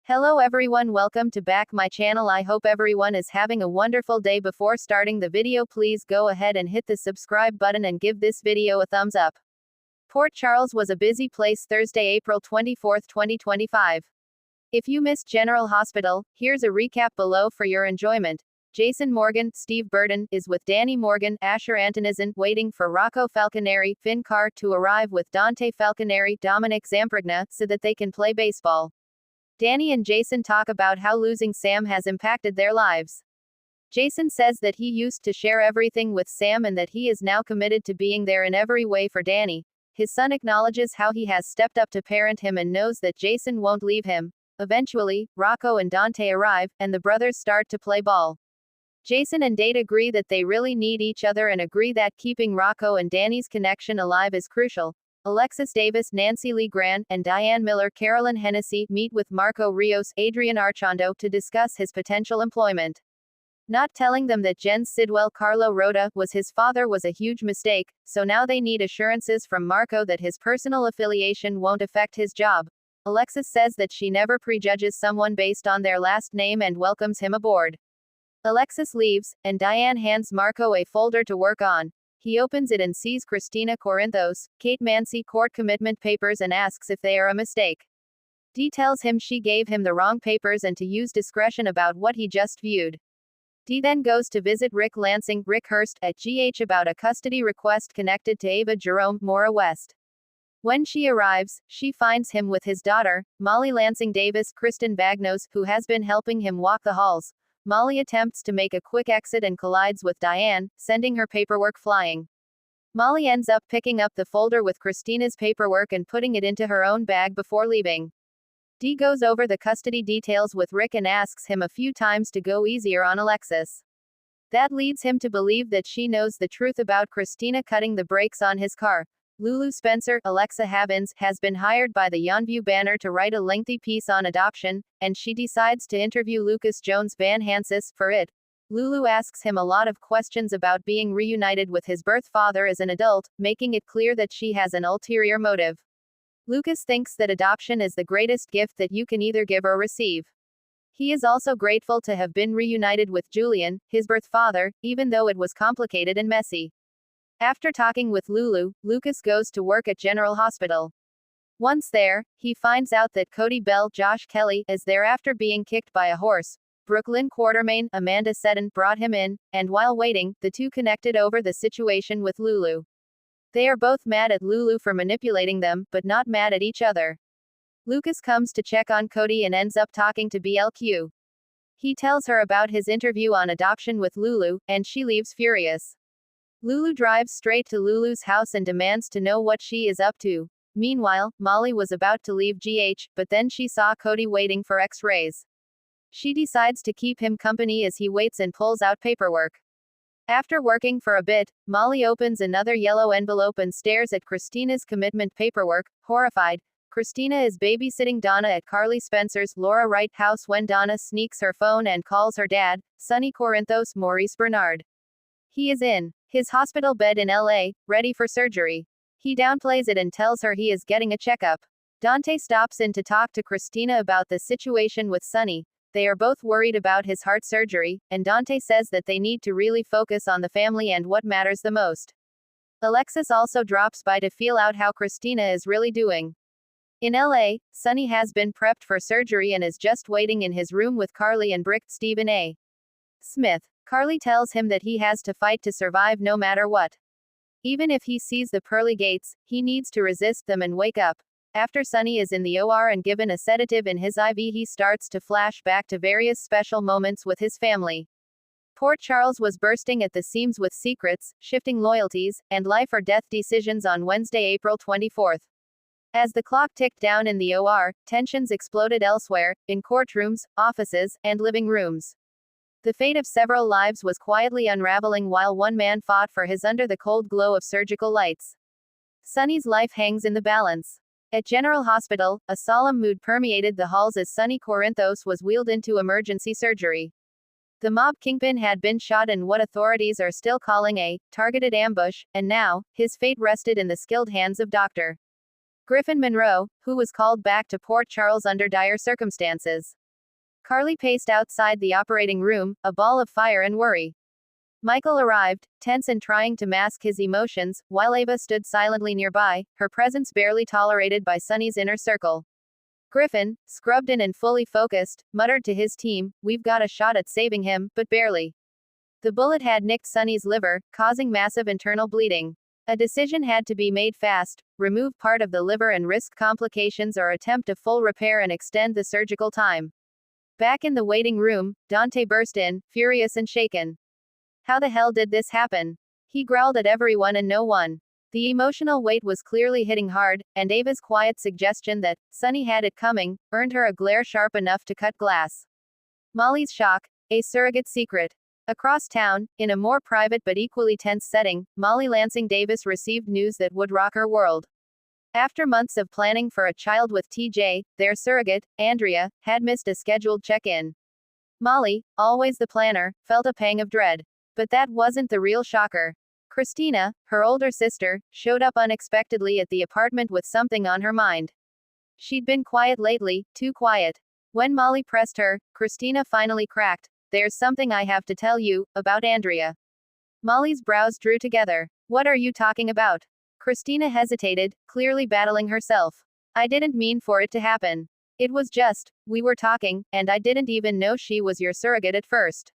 Hello everyone, welcome to back my channel. I hope everyone is having a wonderful day. Before starting the video, please go ahead and hit the subscribe button and give this video a thumbs up. Port Charles was a busy place Thursday, April 24, 2025. If you missed General Hospital, here's a recap below for your enjoyment. Jason Morgan, Steve Burton, is with Danny Morgan, Asher Antonizin, waiting for Rocco Falconeri, Finn Carr, to arrive with Dante Falconeri, Dominic Zamprogna, so that they can play baseball. Danny and Jason talk about how losing Sam has impacted their lives. Jason says that he used to share everything with Sam and that he is now committed to being there in every way for Danny. His son acknowledges how he has stepped up to parent him and knows that Jason won't leave him. Eventually, Rocco and Dante arrive, and the brothers start to play ball. Jason and Date agree that they really need each other and agree that keeping Rocco and Danny's connection alive is crucial. Alexis Davis, Nancy Lee Grant, and Diane Miller, Carolyn Hennessy, meet with Marco Rios, Adrian Archando, to discuss his potential employment. Not telling them that Jens Sidwell Carlo Rota was his father was a huge mistake, so now they need assurances from Marco that his personal affiliation won't affect his job. Alexis says that she never prejudges someone based on their last name and welcomes him aboard. Alexis leaves, and Diane hands Marco a folder to work on. He opens it and sees Christina Corinthos, Kate Mansi court commitment papers and asks if they are a mistake. Dee tells him she gave him the wrong papers and to use discretion about what he just viewed. Dee then goes to visit Rick Lansing, Rick Hurst, at GH about a custody request connected to Ava Jerome, Mora West. When she arrives, she finds him with his daughter, Molly Lansing Davis, Kristen Bagnos, who has been helping him walk the halls. Molly attempts to make a quick exit and collides with Diane, sending her paperwork flying. Molly ends up picking up the folder with Christina's paperwork and putting it into her own bag before leaving. Dee goes over the custody details with Rick and asks him a few times to go easier on Alexis. That leads him to believe that she knows the truth about Christina cutting the brakes on his car. Lulu Spencer, Alexa Havins, has been hired by the Yonview Banner to write a lengthy piece on adoption, and she decides to interview Lucas Jones Van Hansis for it. Lulu asks him a lot of questions about being reunited with his birth father as an adult, making it clear that she has an ulterior motive. Lucas thinks that adoption is the greatest gift that you can either give or receive. He is also grateful to have been reunited with Julian, his birth father, even though it was complicated and messy. After talking with Lulu, Lucas goes to work at General Hospital. Once there, he finds out that Cody Bell, Josh Kelly, is there after being kicked by a horse. Brooklyn Quartermain, Amanda Seddon, brought him in, and while waiting, the two connected over the situation with Lulu. They are both mad at Lulu for manipulating them, but not mad at each other. Lucas comes to check on Cody and ends up talking to BLQ. He tells her about his interview on adoption with Lulu, and she leaves furious. Lulu drives straight to Lulu's house and demands to know what she is up to. Meanwhile, Molly was about to leave GH, but then she saw Cody waiting for X-rays. She decides to keep him company as he waits and pulls out paperwork. After working for a bit, Molly opens another yellow envelope and stares at Christina's commitment paperwork, horrified. Christina is babysitting Donna at Carly Spencer's Laura Wright house when Donna sneaks her phone and calls her dad, Sonny Corinthos Maurice Bernard. He is in his hospital bed in LA, ready for surgery. He downplays it and tells her he is getting a checkup. Dante stops in to talk to Christina about the situation with Sonny. They are both worried about his heart surgery, and Dante says that they need to really focus on the family and what matters the most. Alexis also drops by to feel out how Christina is really doing. In LA, Sonny has been prepped for surgery and is just waiting in his room with Carly and Brick Stephen A. Smith. Carly tells him that he has to fight to survive no matter what. Even if he sees the pearly gates, he needs to resist them and wake up. After Sonny is in the OR and given a sedative in his IV, he starts to flash back to various special moments with his family. Port Charles was bursting at the seams with secrets, shifting loyalties, and life or death decisions on Wednesday, April 24. As the clock ticked down in the OR, tensions exploded elsewhere, in courtrooms, offices, and living rooms. The fate of several lives was quietly unraveling while one man fought for his under the cold glow of surgical lights. Sonny's life hangs in the balance. At General Hospital, a solemn mood permeated the halls as Sonny Corinthos was wheeled into emergency surgery. The mob kingpin had been shot in what authorities are still calling a targeted ambush, and now, his fate rested in the skilled hands of Dr. Griffin Monroe, who was called back to Port Charles under dire circumstances. Carly paced outside the operating room, a ball of fire and worry. Michael arrived, tense and trying to mask his emotions, while Ava stood silently nearby, her presence barely tolerated by Sonny's inner circle. Griffin, scrubbed in and fully focused, muttered to his team, "We've got a shot at saving him, but barely." The bullet had nicked Sonny's liver, causing massive internal bleeding. A decision had to be made fast: remove part of the liver and risk complications or attempt a full repair and extend the surgical time. Back in the waiting room, Dante burst in, furious and shaken. How the hell did this happen? He growled at everyone and no one. The emotional weight was clearly hitting hard, and Ava's quiet suggestion that Sonny had it coming earned her a glare sharp enough to cut glass. Molly's shock, a surrogate secret. Across town, in a more private but equally tense setting, Molly Lansing Davis received news that would rock her world. After months of planning for a child with TJ, their surrogate, Andrea, had missed a scheduled check-in. Molly, always the planner, felt a pang of dread. But that wasn't the real shocker. Christina, her older sister, showed up unexpectedly at the apartment with something on her mind. She'd been quiet lately, too quiet. When Molly pressed her, Christina finally cracked. "There's something I have to tell you, about Andrea." Molly's brows drew together. "What are you talking about?" Christina hesitated, clearly battling herself. "I didn't mean for it to happen. It was just, we were talking, and I didn't even know she was your surrogate at first.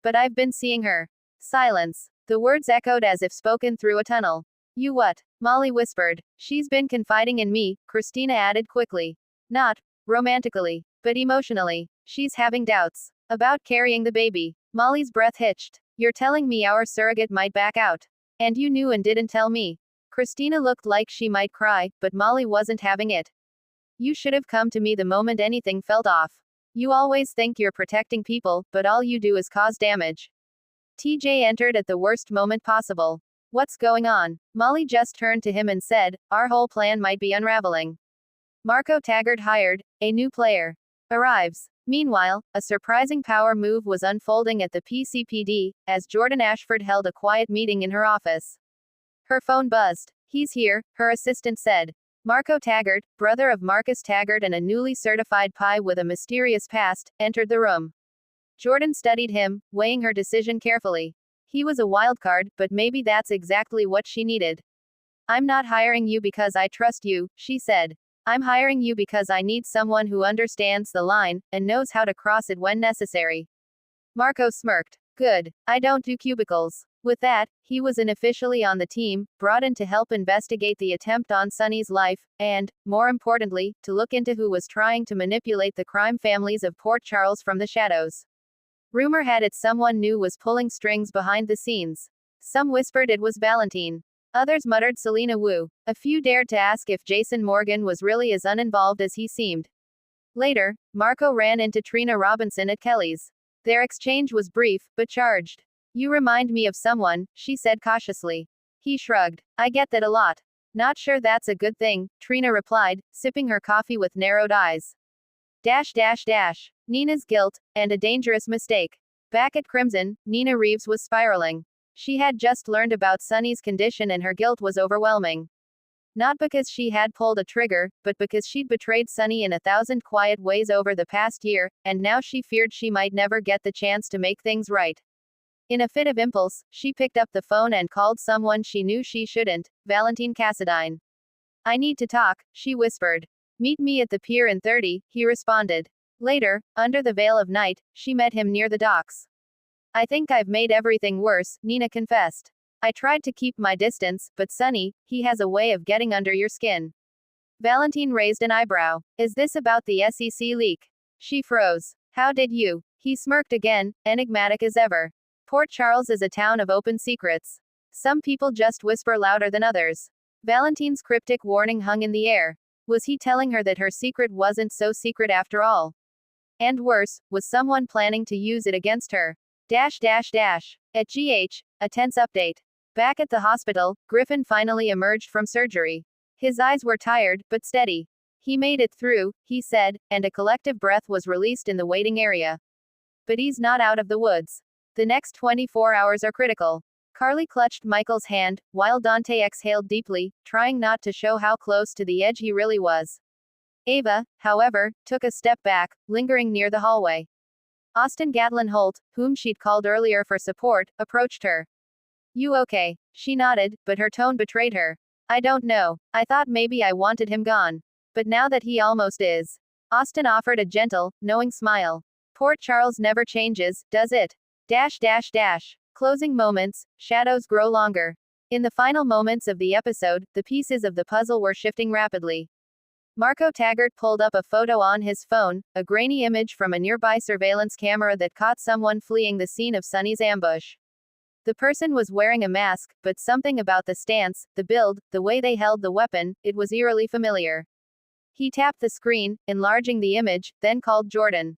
But I've been seeing her." Silence. The words echoed as if spoken through a tunnel. "You what?" Molly whispered. "She's been confiding in me," Christina added quickly. "Not romantically, but emotionally. She's having doubts about carrying the baby." Molly's breath hitched. "You're telling me our surrogate might back out? And you knew and didn't tell me?" Christina looked like she might cry, but Molly wasn't having it. "You should have come to me the moment anything felt off. You always think you're protecting people, but all you do is cause damage." TJ entered at the worst moment possible. "What's going on?" Molly just turned to him and said, "Our whole plan might be unraveling. Marco Taggart hired, a new player, arrives." Meanwhile, a surprising power move was unfolding at the PCPD, as Jordan Ashford held a quiet meeting in her office. Her phone buzzed. "He's here," her assistant said. Marco Taggart, brother of Marcus Taggart and a newly certified PI with a mysterious past, entered the room. Jordan studied him, weighing her decision carefully. He was a wildcard, but maybe that's exactly what she needed. "I'm not hiring you because I trust you," she said. "I'm hiring you because I need someone who understands the line, and knows how to cross it when necessary." Marco smirked. "Good. I don't do cubicles." With that, he was unofficially on the team, brought in to help investigate the attempt on Sonny's life, and, more importantly, to look into who was trying to manipulate the crime families of Port Charles from the shadows. Rumor had it someone new was pulling strings behind the scenes. Some whispered it was Valentine. Others muttered Selena Wu. A few dared to ask if Jason Morgan was really as uninvolved as he seemed. Later, Marco ran into Trina Robinson at Kelly's. Their exchange was brief, but charged. "You remind me of someone," she said cautiously. He shrugged. "I get that a lot." "Not sure that's a good thing," Trina replied, sipping her coffee with narrowed eyes. Nina's guilt, and a dangerous mistake. Back at Crimson, Nina Reeves was spiraling. She had just learned about Sonny's condition and her guilt was overwhelming. Not because she had pulled a trigger, but because she'd betrayed Sonny in 1,000 quiet ways over the past year, and now she feared she might never get the chance to make things right. In a fit of impulse, she picked up the phone and called someone she knew she shouldn't, Valentine Cassadine. "I need to talk," she whispered. "Meet me at the pier in 30, he responded. Later, under the veil of night, she met him near the docks. "I think I've made everything worse," Nina confessed. "I tried to keep my distance, but Sonny, he has a way of getting under your skin." Valentine raised an eyebrow. "Is this about the SEC leak?" She froze. "How did you?" He smirked again, enigmatic as ever. "Port Charles is a town of open secrets. Some people just whisper louder than others." Valentine's cryptic warning hung in the air. Was he telling her that her secret wasn't so secret after all? And worse, was someone planning to use it against her? At GH, a tense update. Back at the hospital, Griffin finally emerged from surgery. His eyes were tired, but steady. "He made it through," he said, and a collective breath was released in the waiting area. But he's not out of the woods. The next 24 hours are critical. Carly clutched Michael's hand, while Dante exhaled deeply, trying not to show how close to the edge he really was. Ava, however, took a step back, lingering near the hallway. Austin Gatlin Holt, whom she'd called earlier for support, approached her. "You okay?" She nodded, but her tone betrayed her. "I don't know. I thought maybe I wanted him gone. But now that he almost is." Austin offered a gentle, knowing smile. "Port Charles never changes, does it? Dash dash dash." Closing moments, shadows grow longer. In the final moments of the episode, the pieces of the puzzle were shifting rapidly. Marco Taggart pulled up a photo on his phone, a grainy image from a nearby surveillance camera that caught someone fleeing the scene of Sonny's ambush. The person was wearing a mask, but something about the stance, the build, the way they held the weapon, it was eerily familiar. He tapped the screen, enlarging the image, then called Jordan.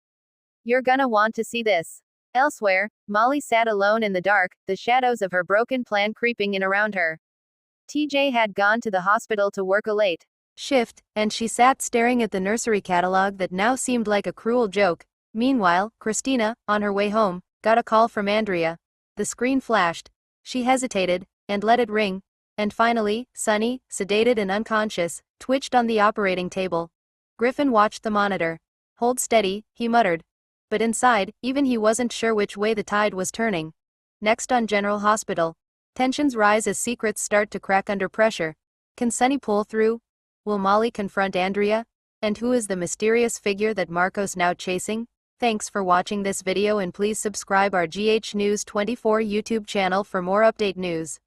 "You're gonna want to see this." Elsewhere, Molly sat alone in the dark, the shadows of her broken plan creeping in around her. TJ had gone to the hospital to work a late shift, and she sat staring at the nursery catalog that now seemed like a cruel joke. Meanwhile, Christina, on her way home, got a call from Andrea. The screen flashed. She hesitated, and let it ring. And finally, Sonny, sedated and unconscious, twitched on the operating table. Griffin watched the monitor. "Hold steady," he muttered. But inside, even he wasn't sure which way the tide was turning. Next on General Hospital. Tensions rise as secrets start to crack under pressure. Can Sonny pull through? Will Molly confront Andrea? And who is the mysterious figure that Marco's now chasing? Thanks for watching this video and please subscribe our GH News 24 YouTube channel for more update news.